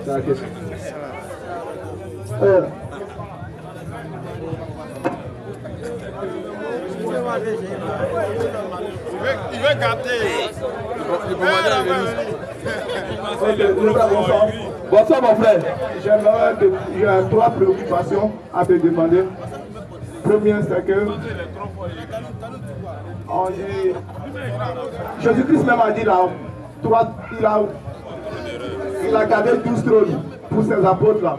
C'est la question. Il veut gâter. Bonsoir mon frère. J'aimerais que j'ai 3 préoccupations à te demander. Première, c'est que on dit, Jésus-Christ même a dit là, il a gardé 12 trônes pour ses apôtres là.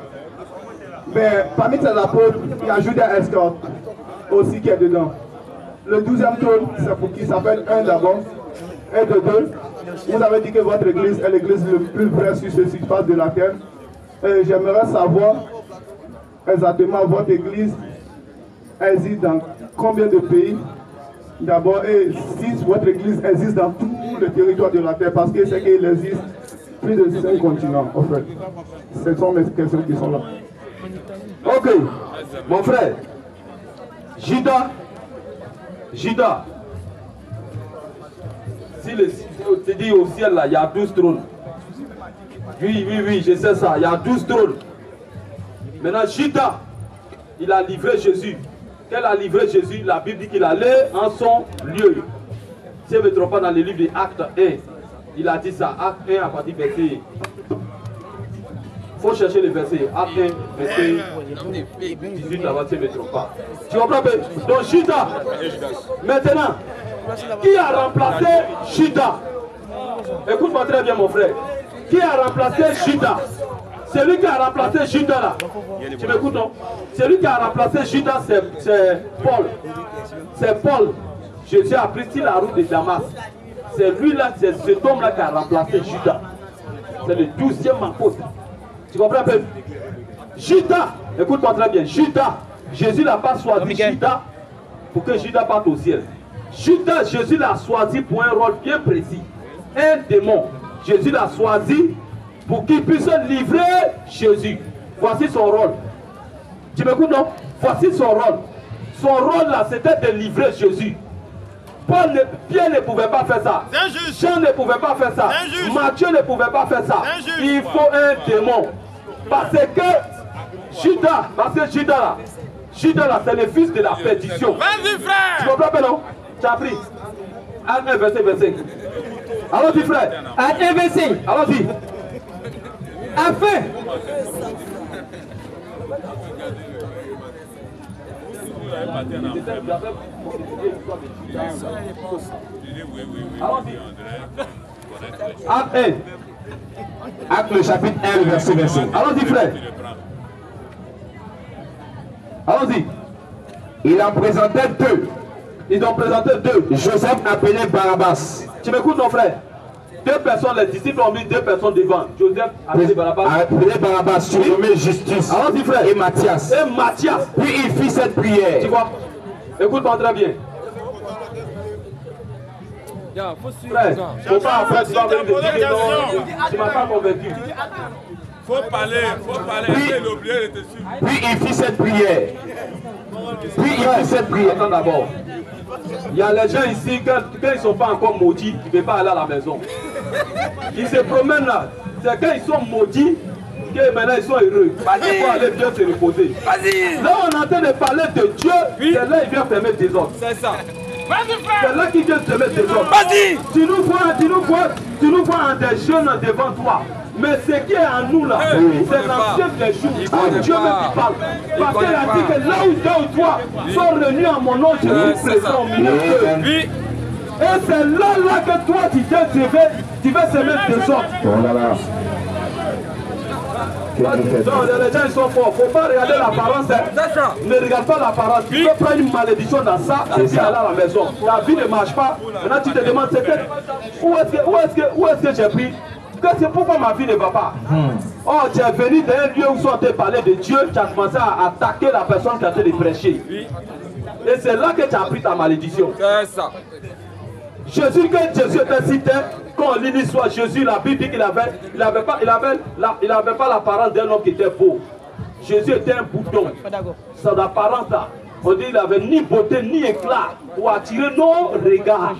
Mais parmi ses apôtres, il y a Judas Iscariot aussi qui est dedans. Le 12e trône, c'est pour qui s'appelle 1 d'abord. Et de 2, vous avez dit que votre église est l'église le plus vraie sur ce surface de la terre. Et j'aimerais savoir exactement votre église existe dans combien de pays d'abord, et si votre église existe dans tout le territoire de la terre, parce que c'est qu'il existe plus de 5 continents en fait. Ce sont mes questions qui sont là. Ok, mon frère, Judas, si tu dis au ciel là, il y a 12 trônes. Oui, je sais ça, il y a 12 trônes. Maintenant, Judas, il a livré Jésus. Qu'elle a livré Jésus, la Bible dit qu'il allait en son lieu. Si je ne me trompe pas dans le livre des Actes 1, il a dit ça, Acte 1 à partir du verset. Il faut chercher le verset. Acte 1, verset 18 là-bas, si je ne me trompe pas. Tu comprends? Donc Judas, maintenant, qui a remplacé Judas? Écoute-moi très bien mon frère. Qui a remplacé Judas? Celui qui a remplacé Judas là, tu m'écoutes non? Celui qui a remplacé Judas, c'est Paul. C'est Paul. Jésus a pris sur la route de Damas. C'est lui là, c'est cet homme là qui a remplacé Judas. C'est le 12e apôtre. Tu comprends un peu? Judas, écoute-moi très bien, Judas, Jésus n'a pas choisi Judas pour que Judas parte au ciel. Judas, Jésus l'a choisi pour un rôle bien précis. Un démon. Jésus l'a choisi pour qu'il puisse livrer Jésus. Voici son rôle. Tu m'écoutes non? Voici son rôle. Son rôle là, c'était de livrer Jésus. Pierre ne pouvait pas faire ça. Jean ne pouvait pas faire ça. Matthieu ne pouvait pas faire ça. Il faut un démon. Parce que Judas là, c'est le fils de la perdition. Vas-y frère. Tu comprends non? Tu as appris. Acte 1, verset 25. Allons-y frère. Acte 1, verset. Allons-y. Afin. Acte 1. Acte le chapitre 1, verset 25. Allons-y frère. Allons-y. Il en présentait 2. Ils ont présenté 2. Joseph appelé Barabbas. Tu m'écoutes mon frère? 2 personnes, les disciples ont mis 2 personnes devant. Joseph appelé Barabbas. Appelé Barabbas, surnommé Justice. Allons-y frère. Et Matthias. Et Matthias. Puis il fit cette prière. Tu vois? Écoute-moi très bien. Frère, faut pas après tu vas venir de dire que non, tu m'as pas convaincu. Faut parler, il a oublié, il était sûr. Puis il fit cette prière. Attends d'abord. Il y a les gens ici, quand ils ne sont pas encore maudits, ils ne peuvent pas aller à la maison. Ils se promènent là. C'est quand ils sont maudits que maintenant ils sont heureux. Il faut aller bien se reposer. Là on est en train de parler de Dieu, c'est là il vient fermer des ordres. C'est ça. C'est là qu'il vient fermer des ordres. Vas-y. Tu nous vois en des jeunes devant toi. Mais ce qui est en nous là, c'est l'ancien des jours. Dieu même qui parle. Parce qu'il a dit que là où 2 ou 3 sont réunis en mon nom, je suis présent au milieu d'eux. Et c'est là que toi tu vas semer des ordres. Non, les gens ils sont forts. Il ne faut pas regarder l'apparence. Ne regarde pas l'apparence. Tu peux prendre une malédiction dans ça et puis aller à la maison. Ta vie ne marche pas. Maintenant tu te demandes où est-ce que j'ai pris? C'est pourquoi ma vie ne va pas. Oh, tu es venu dans un lieu où sont en train de parler de Dieu, tu as commencé à attaquer la personne qui a été de prêcher. Et c'est là que tu as pris ta malédiction. C'est ça. Jésus, quand Jésus était cité, quand on lit l'histoire, Jésus, la Bible dit qu'il avait pas l'apparence d'un homme qui était beau. Jésus était un bouton. Son apparence là, on dit qu'il n'avait ni beauté ni éclat pour attirer nos regards.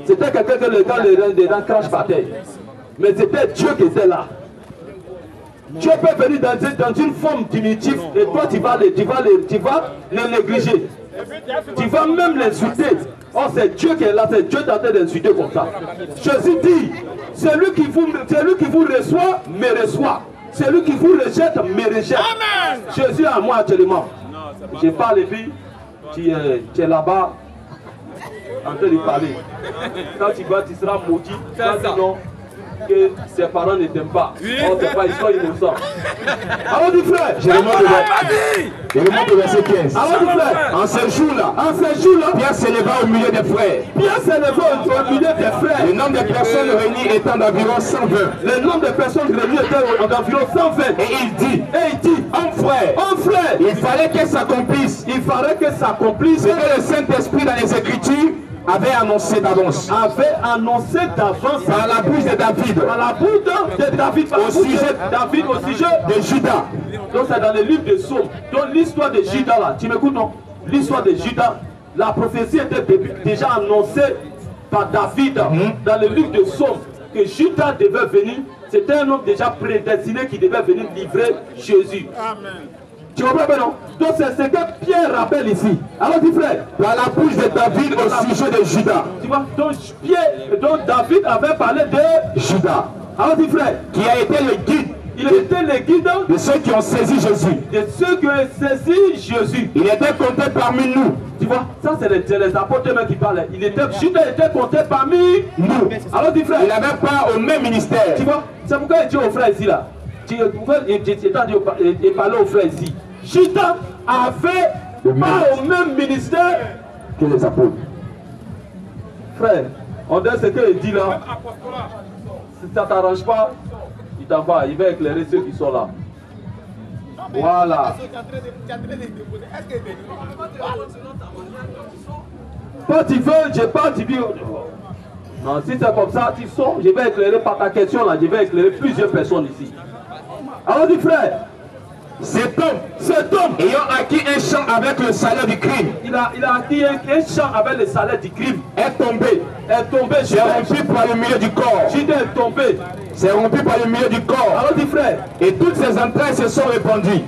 C'était quelqu'un que les dents crachent par terre. Mais c'était Dieu qui était là. Dieu peut venir dans une forme diminutive et toi tu vas les négliger. Tu vas même l'insulter. Oh, c'est Dieu qui est là, c'est Dieu qui est en train d'insulter comme ça. Jésus dit, celui qui vous reçoit, me reçoit. Celui qui vous rejette, me rejette. Amen. Jésus est à moi actuellement. Je parle et puis tu es là-bas en train de parler. Quand tu vas, tu seras maudit. Quand non, que ses parents ne t'aiment pas. Oh, c'est pas, ils sont innocents. Alors du frère, je remonte au verset 15. Alors du frère, en ce jour-là, Pierre s'éleva au milieu des frères. Pierre s'éleva au milieu des frères. Le nombre de personnes réunies étant d'environ 120. Le nombre de personnes réunies était d'environ 120. Et il dit, homme frère, il fallait que s'accomplisse. Ce que le Saint-Esprit dans les Écritures avait annoncé d'avance. Par la bouche de David. Au sujet de Judas. Donc c'est dans le livre de Psaumes. Donc l'histoire de Judas là, tu m'écoutes non? L'histoire de Judas, la prophétie était déjà annoncée par David dans le livre de Psaumes que Judas devait venir. C'était un homme déjà prédestiné qui devait venir livrer Jésus. Amen. Tu comprends non? Donc c'est ce que Pierre rappelle ici. Alors dis frère, dans la bouche de David au sujet de Judas. Tu vois, donc David avait parlé de Judas. Alors dis frère, qui a été le guide. Il était le guide de ceux qui ont saisi Jésus. De ceux qui ont saisi Jésus. Il était compté parmi nous. Tu vois, ça c'est les apôtres qui parlaient. Judas était compté parmi nous. Alors dis frère, il n'avait pas au même ministère. Tu vois, c'est pourquoi il dit aux frères ici là. Il parlait aux frères ici. Judas avait pas au même ministère que les apôtres. Frère, on dit ce qu'il dit là. Si ça ne t'arrange pas, il t'en va, il va éclairer ceux qui sont là. Voilà. Quand tu veux, je parle, tu dis. Non, si c'est comme ça, tu sors, je vais éclairer par ta question là, je vais éclairer plusieurs personnes ici. Alors dis frère, cet homme ayant acquis un champ avec le salaire du crime, il a acquis un champ avec le salaire du crime, est tombé, c'est rompu par le milieu du corps. Judas est tombé, c'est rompu par le milieu du corps. Alors dis frère, et toutes ces entrailles se sont répandues.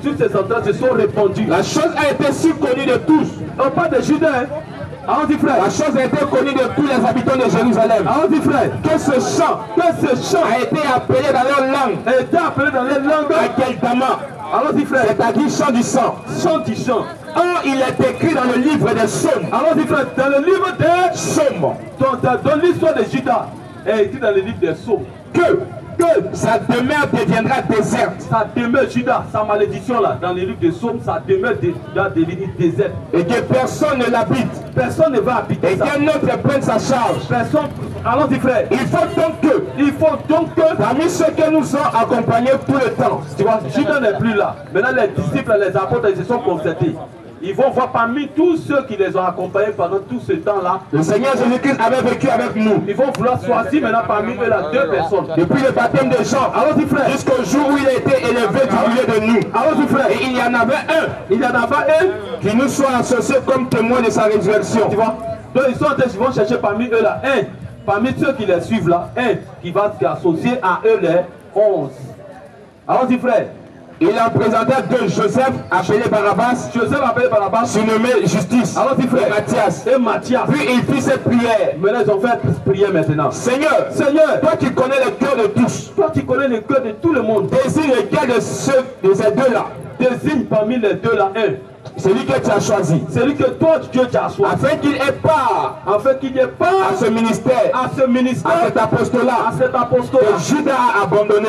La chose a été si connue de tous. On parle de Judas, hein? Alors dis frère, la chose a été connue de tous les habitants de Jérusalem. Alors dis frère, que ce chant a été appelé dans leur langue. Akeldama. Alors dis frère, c'est-à-dire chant du sang. Chant du sang. Or il est écrit dans le livre des Psaumes. Alors dis frère, dans le livre des Psaumes. Dans l'histoire de Judas est écrit dans le livre des Psaumes que sa demeure deviendra déserte. Sa demeure, Judas, sa malédiction là, dans les livres de Psaumes, sa demeure va devenir déserte. Et que personne ne l'habite. Personne ne va habiter. Et qu'un autre prenne sa charge. Personne. Alors dis frère, il faut donc que parmi ceux que nous ont accompagnés tout le temps. Tu vois, Judas n'est plus là. Maintenant les disciples, les apôtres, ils se sont concertés. Ils vont voir parmi tous ceux qui les ont accompagnés pendant tout ce temps-là. Le Seigneur Jésus-Christ avait vécu avec nous. Ils vont vouloir choisir maintenant parmi eux là 2 personnes. Depuis le baptême de Jean, alors dis frère, jusqu'au jour où il a été élevé du milieu de nous. Alors dis frère, et il y en avait un qui nous soit associé comme témoin de sa résurrection. Tu vois? Donc ils vont chercher parmi eux là parmi ceux qui les suivent là, qui va s'associer à eux les 11. Alors dis frère, il en présenta 2, Joseph appelé Barabbas, surnommé Justice. Alors dit frère, et Matthias. Puis il fit cette prière. Maintenant ils ont fait prière maintenant. Seigneur, toi qui connais le cœur de tous, toi qui connais le cœur de tout le monde, désigne le cœur de ces 2 là. Désigne parmi les 2 là celui que tu as choisi. Celui que toi Dieu t'a choisi. Afin qu'il ait part. À ce ministère. À cet apostolat. Que Judas a abandonné.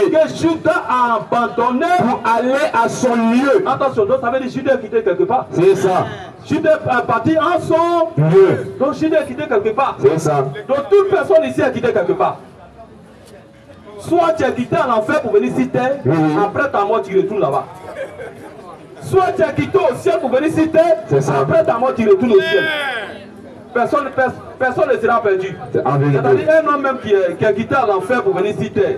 Pour aller à son lieu. Attention, donc ça veut dire Judas a quitté quelque part. C'est ça. Judas est parti en son lieu. Donc Judas a quitté quelque part. C'est ça. Donc toute personne ici a quitté quelque part. Soit tu as quitté en enfer pour venir ici terre, après ta mort tu retournes là-bas. Soit tu as quitté au ciel pour venir ici terre, après ta mort tu retournes au ciel. Personne ne sera perdu. C'est-à-dire un homme même qui a quitté à l'enfer pour venir ici terre.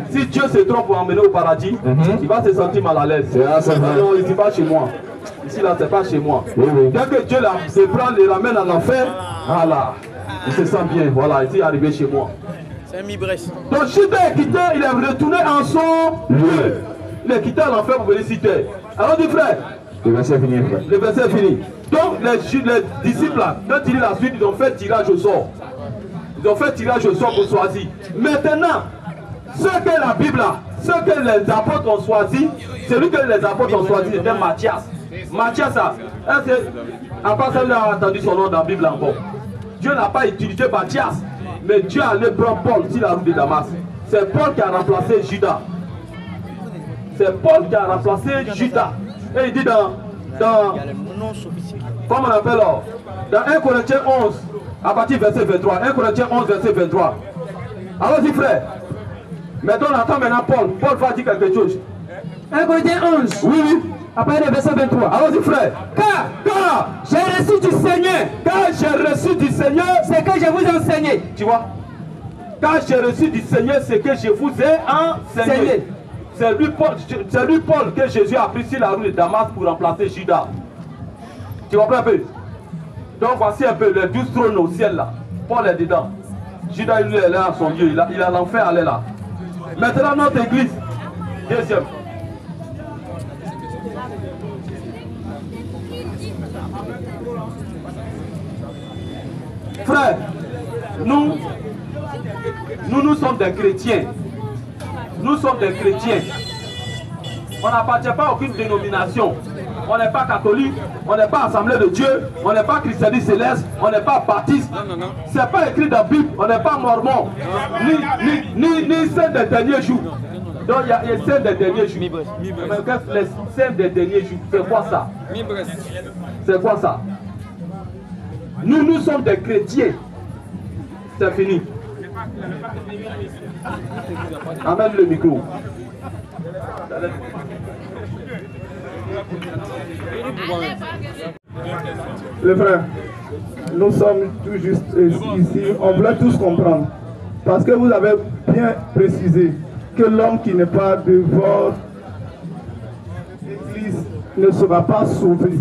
Si Dieu se trompe pour emmener au paradis, il va se sentir mal à l'aise. Non, il n'est pas chez moi. Ici là, c'est pas chez moi. Dès que Dieu se prend et l'amène à l'enfer, voilà, il se sent bien. Voilà, il est arrivé chez moi. C'est mi-brèche. Donc Judas est quitté, il est retourné en son lieu. les quitter à l'enfer pour venir ici terre. Alors dit frère. Le verset est fini, frère. Le verset est fini. Donc les disciples là, quand ils lisent la suite, ils ont fait tirage au sort. Ils ont fait tirage au sort pour choisir. Maintenant, ce que la Bible a, ce que les apôtres ont choisi, celui que les apôtres ont choisi, c'était Matthias. Matthias, à part ça, on a entendu son nom dans la Bible encore. Dieu n'a pas utilisé Matthias, mais Dieu allait prendre Paul sur la route de Damas. C'est Paul qui a remplacé Judas. C'est Paul qui a remplacé Judas. Et il dit dans comment on appelle là, dans 1 Corinthiens 11, à partir du verset 23. 1 Corinthiens 11, verset 23. Allons-y, frère. Maintenant, on attend maintenant Paul. Paul va dire quelque chose. 1 Corinthiens 11. Oui, oui. Après le verset 23. Allons-y, frère. Car j'ai reçu du Seigneur. Car j'ai reçu du Seigneur. C'est que je vous ai enseigné. Tu vois? Car j'ai reçu du Seigneur ce que je vous ai enseigné. C'est lui Paul que Jésus a pris sur la rue de Damas pour remplacer Judas. Tu comprends un peu? Donc voici un peu les 12 trônes au ciel là. Paul est dedans. Judas il est là à son Dieu. Il a l'enfer à aller là. Maintenant notre église. Deuxième. Frère, nous sommes des chrétiens. Nous sommes des chrétiens. On n'appartient pas à aucune dénomination. On n'est pas catholique, on n'est pas assemblée de Dieu, on n'est pas christianisme céleste, on n'est pas baptiste. C'est pas écrit dans la Bible, on n'est pas mormon, ni saint des derniers jours. Donc il y a les saints des derniers jours. Les saints des derniers jours, c'est quoi ça? C'est quoi ça? Nous sommes des chrétiens. C'est fini. Amène le micro. Les frères, nous sommes tout juste ici, on voulait tous comprendre. Parce que vous avez bien précisé que l'homme qui n'est pas de votre église ne sera pas sauvé.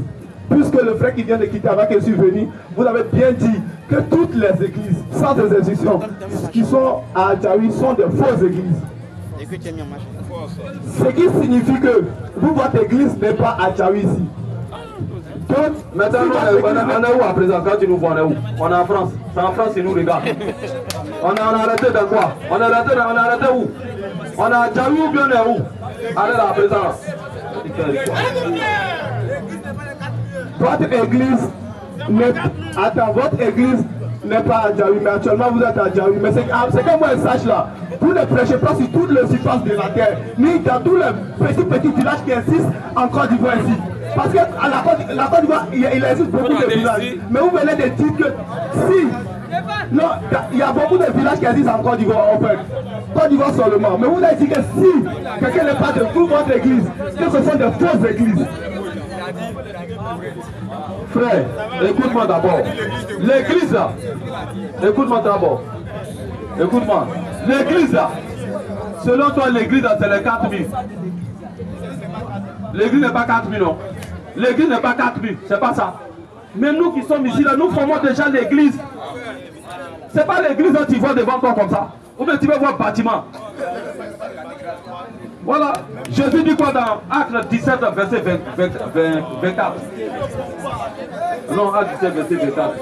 Puisque le frère qui vient de quitter avant que je suis venu, vous avez bien dit que toutes les églises, sans exception, qui sont à Adjaoui sont de fausses églises. Ce qui signifie que vous, votre église n'est pas à Adjaoui ici. Donc, maintenant, on est où à présent? Quand tu nous vois, on est où? On est en France. C'est en France, ils nous regardent. On a arrêté de quoi? On a arrêté où? On a Adjaoui ou bien on est où? Allez là, à présent. Votre église n'est votre église n'est pas à Adjaoui, mais actuellement vous êtes à Adjaoui. Mais c'est que moi je sache là, vous ne prêchez pas sur toute la surface de la terre, ni dans tous les petits villages qui existent en Côte d'Ivoire ici. Parce que à la Côte d'Ivoire, il existe beaucoup de villages. Mais vous venez de dire que si, non, il y a beaucoup de villages qui existent en Côte d'Ivoire en fait. Côte d'Ivoire seulement. Mais vous avez dit que si quelqu'un n'est pas de toute votre église, que ce sont de fausses églises. Frère, écoute-moi d'abord. L'église là, écoute-moi d'abord. Écoute-moi. L'église là, selon toi, l'église là, c'est les 4000. L'église n'est pas 4000, non. L'église n'est pas 4000, c'est pas ça. Mais nous qui sommes ici là, nous formons déjà l'église. C'est pas l'église dont tu vois devant toi comme ça. Ou bien tu vas voir bâtiment. Voilà. Jésus dit quoi dans Acte 17, verset 24? Non, Acte 17, verset 24.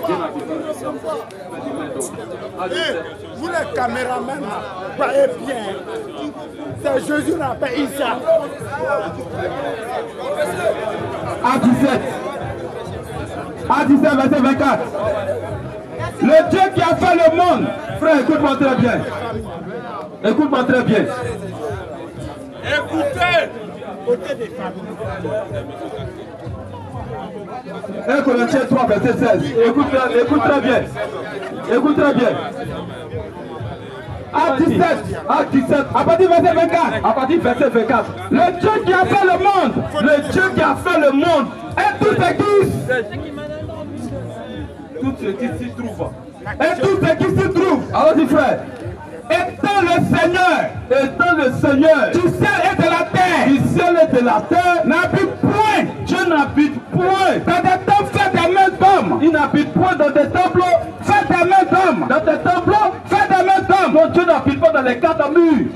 Vous les caméramans, voyez bien. C'est Jésus qui appelle Issa. Acte 17. Acte 17, verset 24. Le Dieu qui a fait le monde. Frère, écoute-moi très bien. Écoute-moi très bien. Écoutez. 1 Corinthiens 3, verset 16. Écoute très bien. Écoute très bien. Acte 17, à partir du verset 24. À partir du verset 24. Le Dieu qui a fait le monde. Le Dieu qui a fait le monde. Et tout ce qui s'y trouve. Et tout ce qui s'y trouve. Alors dis frère. Étant le Seigneur du ciel et de la terre, n'habite point. Dieu n'habite point dans des temples faits des mains d'hommes. Il n'habite point dans des temples faits des mains d'hommes. Dans des temples faits des mains d'hommes. Donc Dieu n'habite pas dans les quatre murs.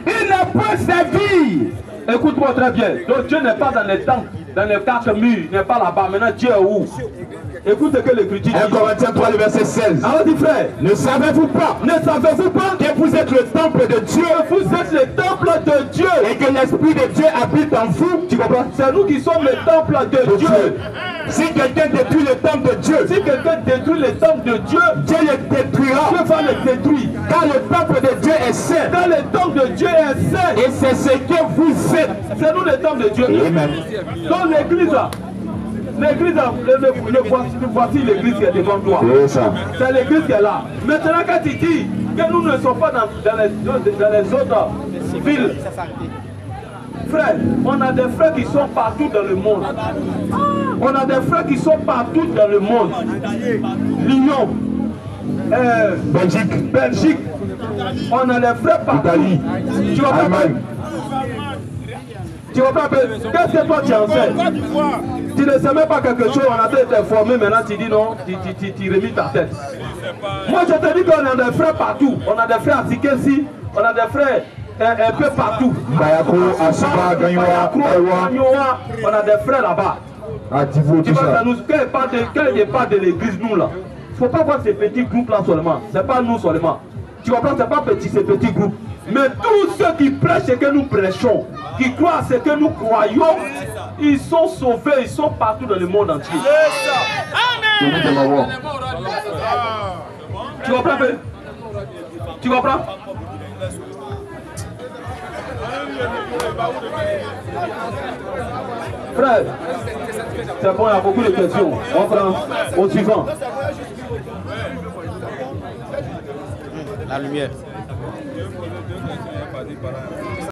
Il n'est point servi Écoute-moi très bien. Donc Dieu n'est pas dans les temples, dans les 4 murs, il n'est pas là-bas. Maintenant Dieu est où? Écoute ce que l'Écriture dit. 1 Corinthiens 3, le verset 16. Alors dit frère, Ne savez-vous pas que vous êtes le temple de Dieu vous êtes le temple de Dieu. et que l'Esprit de Dieu habite en vous? Tu comprends? C'est nous qui sommes le temple de Dieu. Si quelqu'un détruit le temple de Dieu, Si quelqu'un détruit le temple de Dieu, Dieu le détruira. Dieu va le détruire. Car le temple de Dieu est saint. Quand le temple de Dieu est saint, Et c'est ce que vous êtes. c'est nous le temple de Dieu. Amen. Donc l'église là, voici l'église qui est devant toi. C'est ça. C'est l'église qui est là. Maintenant quand tu dis que nous ne sommes pas dans les autres villes, frère, on a des frères qui sont partout dans le monde. On a des frères qui sont partout dans le monde. Lyon, Belgique. On a des frères partout. Italie, Tu vois pas? Allemagne. Tu vois pas? Qu'est-ce que toi tu en sais? Tu ne sais même pas quelque chose, on a été informé, maintenant tu dis non, tu remis ta tête. Moi je te dis qu'on a des frères partout. On a des frères à Sikesi, on a des frères un peu partout. Bayako, Asuba, Gagnoa, Ewa, On a des frères là-bas. Ativo, Tu tout vois, ça. ça nous, quand il parle de l'église, nous là, il ne faut pas voir ces petits groupes là seulement. Ce n'est pas nous seulement. Tu comprends, ce n'est pas petit, ces petits groupes. Mais tous ceux qui prêchent ce que nous prêchons, qui croient ce que nous croyons, ils sont sauvés, ils sont partout dans le monde entier. Amen. Tu comprends? Tu comprends? Frère, c'est bon, il y a beaucoup de questions. On prend au suivant. La lumière.